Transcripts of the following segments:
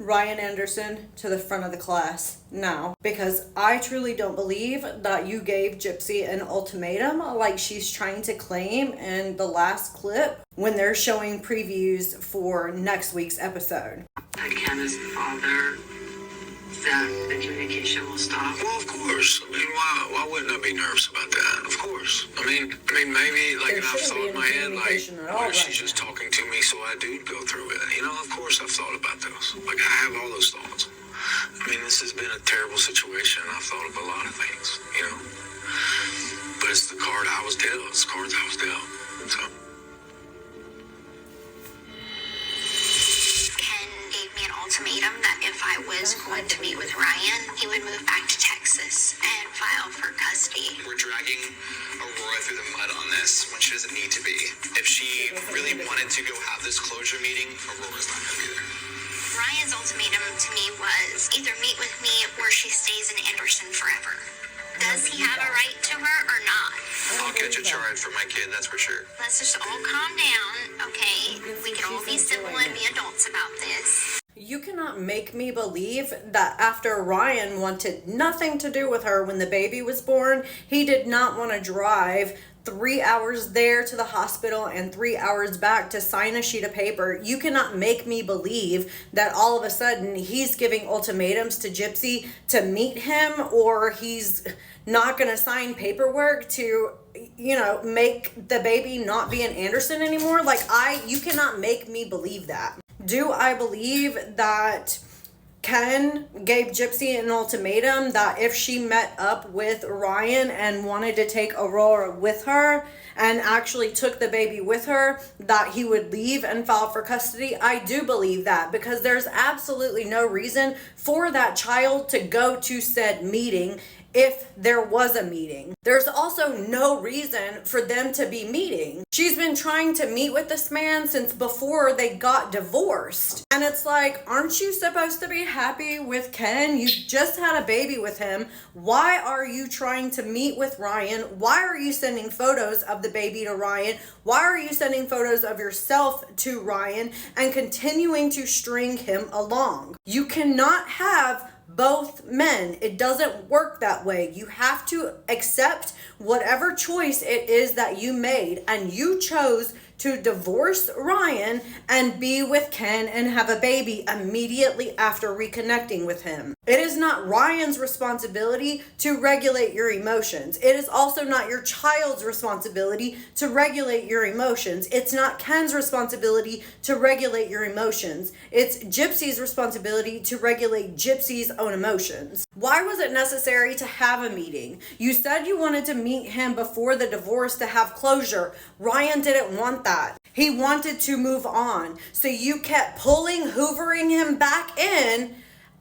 Ryan Anderson to the front of the class now, because I truly don't believe that you gave Gypsy an ultimatum like she's trying to claim in the last clip when they're showing previews for next week's episode. That Ken is the father, that the communication will stop. Well, of course. I mean, why wouldn't I be nervous about that? Of course. I mean, maybe like I've thought in my head, like, what if she's just talking to me, so I do go through with it? You know, of course I've thought about those. Like, I have all those thoughts. I mean, this has been a terrible situation. I've thought of a lot of things, you know. But it's the card I was dealt. It's the cards I was dealt. So. Ultimatum that if I was going to meet with Ryan, he would move back to Texas and file for custody. We're dragging Aurora through the mud on this when she doesn't need to be. If she really wanted to go have this closure meeting, Aurora's not going to be there. Ryan's ultimatum to me was either meet with me or she stays in Anderson forever. Does he have a right to her or not? I'll catch a charge for my kid, that's for sure. Let's just all calm down, okay? We can all be civil and be adults about this. You cannot make me believe that after Ryan wanted nothing to do with her when the baby was born, he did not want to drive 3 hours there to the hospital and 3 hours back to sign a sheet of paper. You cannot make me believe that all of a sudden he's giving ultimatums to Gypsy to meet him, or he's not going to sign paperwork to, you know, make the baby not be an Anderson anymore. Like, you cannot make me believe that. Do I believe that Ken gave Gypsy an ultimatum that if she met up with Ryan and wanted to take Aurora with her and actually took the baby with her, that he would leave and file for custody? I do believe that, because there's absolutely no reason for that child to go to said meeting if there was a meeting. There's also no reason for them to be meeting. She's been trying to meet with this man since before they got divorced. And it's like, aren't you supposed to be happy with Ken? You just had a baby with him. Why are you trying to meet with Ryan? Why are you sending photos of the baby to Ryan? Why are you sending photos of yourself to Ryan and continuing to string him along? You cannot have both men. It doesn't work that way. You have to accept whatever choice it is that you made, and you chose to divorce Ryan and be with Ken and have a baby immediately after reconnecting with him. It is not Ryan's responsibility to regulate your emotions. It is also not your child's responsibility to regulate your emotions. It's not Ken's responsibility to regulate your emotions. It's Gypsy's responsibility to regulate Gypsy's own emotions. Why was it necessary to have a meeting? You said you wanted to meet him before the divorce to have closure. Ryan didn't want that. He wanted to move on. So you kept hoovering him back in,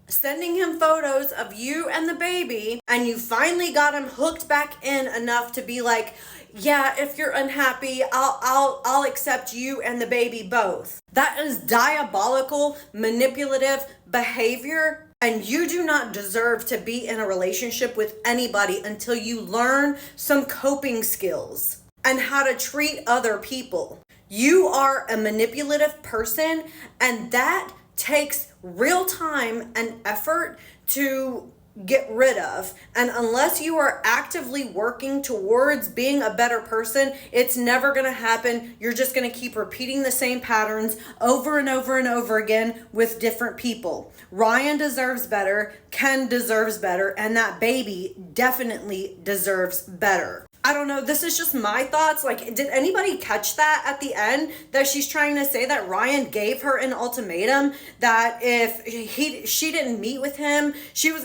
sending him photos of you and the baby, and you finally got him hooked back in enough to be like, yeah, if you're unhappy, I'll accept you and the baby both. That is diabolical, manipulative behavior, and you do not deserve to be in a relationship with anybody until you learn some coping skills and how to treat other people. You are a manipulative person, and that takes real time and effort to get rid of. And unless you are actively working towards being a better person, it's never going to happen. You're just going to keep repeating the same patterns over and over and over again with different people. Ryan deserves better, Ken deserves better, and that baby definitely deserves better. I don't know, this is just my thoughts. Like, did anybody catch that at the end? That she's trying to say that Ryan gave her an ultimatum that if she didn't meet with him, he was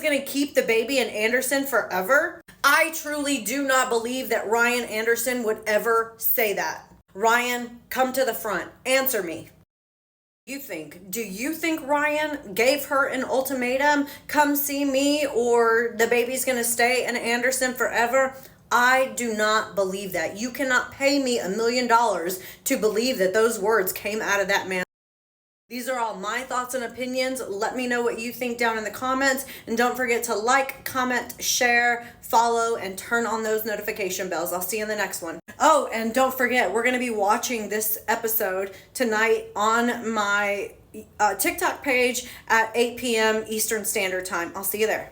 gonna keep the baby in Anderson forever? I truly do not believe that Ryan Anderson would ever say that. Ryan, come to the front. Answer me. Do you think Ryan gave her an ultimatum? Come see me or the baby's gonna stay in Anderson forever? I do not believe that. You cannot pay me $1 million to believe that those words came out of that man. These are all my thoughts and opinions. Let me know what you think down in the comments. And don't forget to like, comment, share, follow, and turn on those notification bells. I'll see you in the next one. Oh, and don't forget, we're going to be watching this episode tonight on my TikTok page at 8 p.m. Eastern Standard Time. I'll see you there.